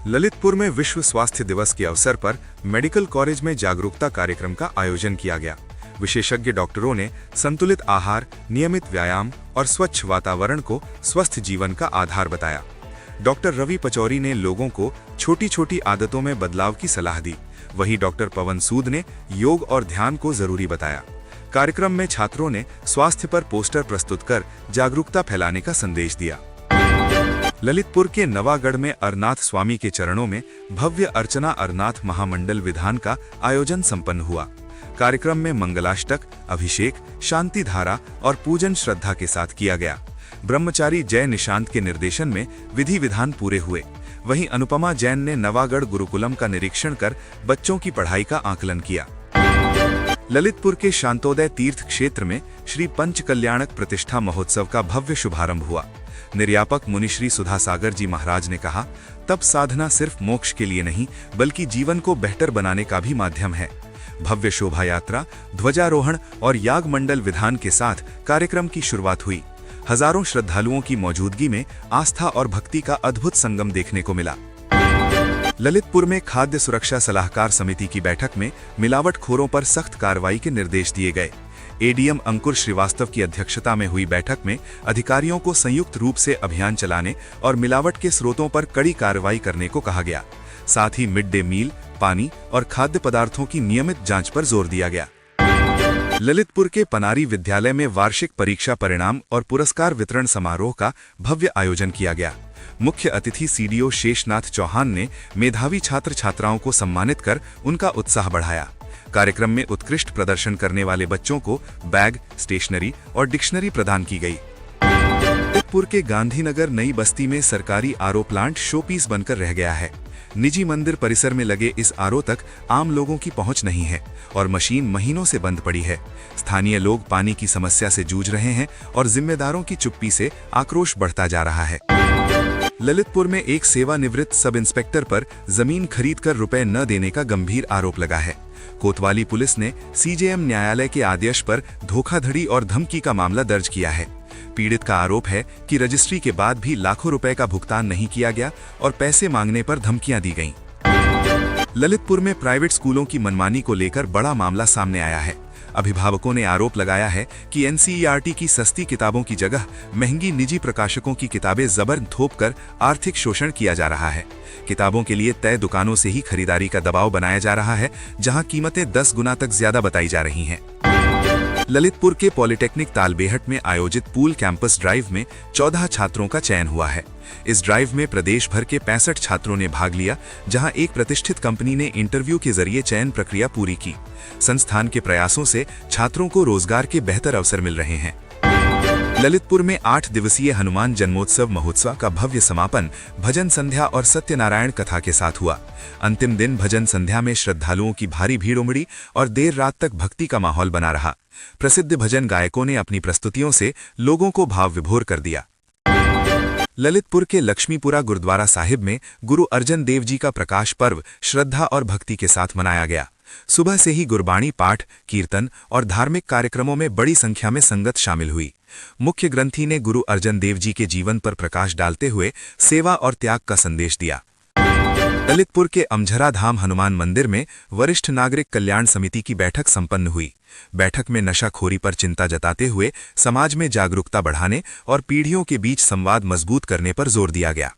ललितपुर में विश्व स्वास्थ्य दिवस के अवसर पर मेडिकल कॉलेज में जागरूकता कार्यक्रम का आयोजन किया गया। विशेषज्ञ डॉक्टरों ने संतुलित आहार, नियमित व्यायाम और स्वच्छ वातावरण को स्वस्थ जीवन का आधार बताया। डॉक्टर रवि पचौरी ने लोगों को छोटी छोटी आदतों में बदलाव की सलाह दी। वहीं डॉक्टर पवन सूद ने योग और ध्यान को जरूरी बताया। कार्यक्रम में छात्रों ने स्वास्थ्य पर पोस्टर प्रस्तुत कर जागरूकता फैलाने का संदेश दिया। ललितपुर के नवागढ़ में अरनाथ स्वामी के चरणों में भव्य अर्चना अरनाथ महामंडल विधान का आयोजन संपन्न हुआ। कार्यक्रम में मंगलाष्टक, अभिषेक, शांति धारा और पूजन श्रद्धा के साथ किया गया। ब्रह्मचारी जय निशांत के निर्देशन में विधि विधान पूरे हुए। वहीं अनुपमा जैन ने नवागढ़ गुरुकुलम का निरीक्षण कर बच्चों की पढ़ाई का आकलन किया। ललितपुर के शांतोदय तीर्थ क्षेत्र में श्री पंच कल्याणक प्रतिष्ठा महोत्सव का भव्य शुभारंभ हुआ। निर्यापक मुनिश्री सुधा सागर जी महाराज ने कहा, तप साधना सिर्फ मोक्ष के लिए नहीं बल्कि जीवन को बेहतर बनाने का भी माध्यम है। भव्य शोभा यात्रा, ध्वजारोहण और याग मंडल विधान के साथ कार्यक्रम की शुरुआत हुई। हजारों श्रद्धालुओं की मौजूदगी में आस्था और भक्ति का अद्भुत संगम देखने को मिला। ललितपुर में खाद्य सुरक्षा सलाहकार समिति की बैठक में मिलावटखोरों पर सख्त कार्रवाई के निर्देश दिए गए। एडीएम अंकुर श्रीवास्तव की अध्यक्षता में हुई बैठक में अधिकारियों को संयुक्त रूप से अभियान चलाने और मिलावट के स्रोतों पर कड़ी कार्रवाई करने को कहा गया। साथ ही मिड डे मील, पानी और खाद्य पदार्थों की नियमित जांच पर जोर दिया गया। ललितपुर के पनारी विद्यालय में वार्षिक परीक्षा परिणाम और पुरस्कार वितरण समारोह का भव्य आयोजन किया गया। मुख्य अतिथि सीडीओ शेषनाथ चौहान ने मेधावी छात्र छात्राओं को सम्मानित कर उनका उत्साह बढ़ाया। कार्यक्रम में उत्कृष्ट प्रदर्शन करने वाले बच्चों को बैग, स्टेशनरी और डिक्शनरी प्रदान की गई। ललितपुर के गांधीनगर नई बस्ती में सरकारी आरओ प्लांट शोपीस बनकर रह गया है। निजी मंदिर परिसर में लगे इस आरओ तक आम लोगों की पहुंच नहीं है और मशीन महीनों से बंद पड़ी है। स्थानीय लोग पानी की समस्या से जूझ रहे हैं और जिम्मेदारों की चुप्पी से आक्रोश बढ़ता जा रहा है। ललितपुर में एक सेवानिवृत्त सब इंस्पेक्टर पर जमीन खरीदकर रुपए न देने का गंभीर आरोप लगा है। कोतवाली पुलिस ने सीजेएम न्यायालय के आदेश पर धोखाधड़ी और धमकी का मामला दर्ज किया है। पीड़ित का आरोप है कि रजिस्ट्री के बाद भी लाखों रुपए का भुगतान नहीं किया गया और पैसे मांगने पर धमकियां दी गईं। ललितपुर में प्राइवेट स्कूलों की मनमानी को लेकर बड़ा मामला सामने आया है। अभिभावकों ने आरोप लगाया है कि एनसीईआरटी की सस्ती किताबों की जगह महंगी निजी प्रकाशकों की किताबें जबर थोपकर आर्थिक शोषण किया जा रहा है। किताबों के लिए तय दुकानों से ही खरीदारी का दबाव बनाया जा रहा है, जहां कीमतें 10 गुना तक ज्यादा बताई जा रही हैं। ललितपुर के पॉलिटेक्निक तालबेहट में आयोजित पूल कैंपस ड्राइव में 14 छात्रों का चयन हुआ है। इस ड्राइव में प्रदेश भर के 65 छात्रों ने भाग लिया, जहां एक प्रतिष्ठित कंपनी ने इंटरव्यू के जरिए चयन प्रक्रिया पूरी की। संस्थान के प्रयासों से छात्रों को रोजगार के बेहतर अवसर मिल रहे हैं। ललितपुर में 8 दिवसीय हनुमान जन्मोत्सव महोत्सव का भव्य समापन भजन संध्या और सत्यनारायण कथा के साथ हुआ। अंतिम दिन भजन संध्या में श्रद्धालुओं की भारी भीड़ उमड़ी और देर रात तक भक्ति का माहौल बना रहा। प्रसिद्ध भजन गायकों ने अपनी प्रस्तुतियों से लोगों को भाव विभोर कर दिया। ललितपुर के लक्ष्मीपुरा गुरुद्वारा साहिब में गुरु अर्जन देव जी का प्रकाश पर्व श्रद्धा और भक्ति के साथ मनाया गया। सुबह से ही गुरबाणी पाठ, कीर्तन और धार्मिक कार्यक्रमों में बड़ी संख्या में संगत शामिल हुई। मुख्य ग्रंथी ने गुरु अर्जन देव जी के जीवन पर प्रकाश डालते हुए सेवा और त्याग का संदेश दिया। ललितपुर के अमझरा धाम हनुमान मंदिर में वरिष्ठ नागरिक कल्याण समिति की बैठक संपन्न हुई। बैठक में नशाखोरी पर चिंता जताते हुए समाज में जागरूकता बढ़ाने और पीढ़ियों के बीच संवाद मजबूत करने पर जोर दिया गया।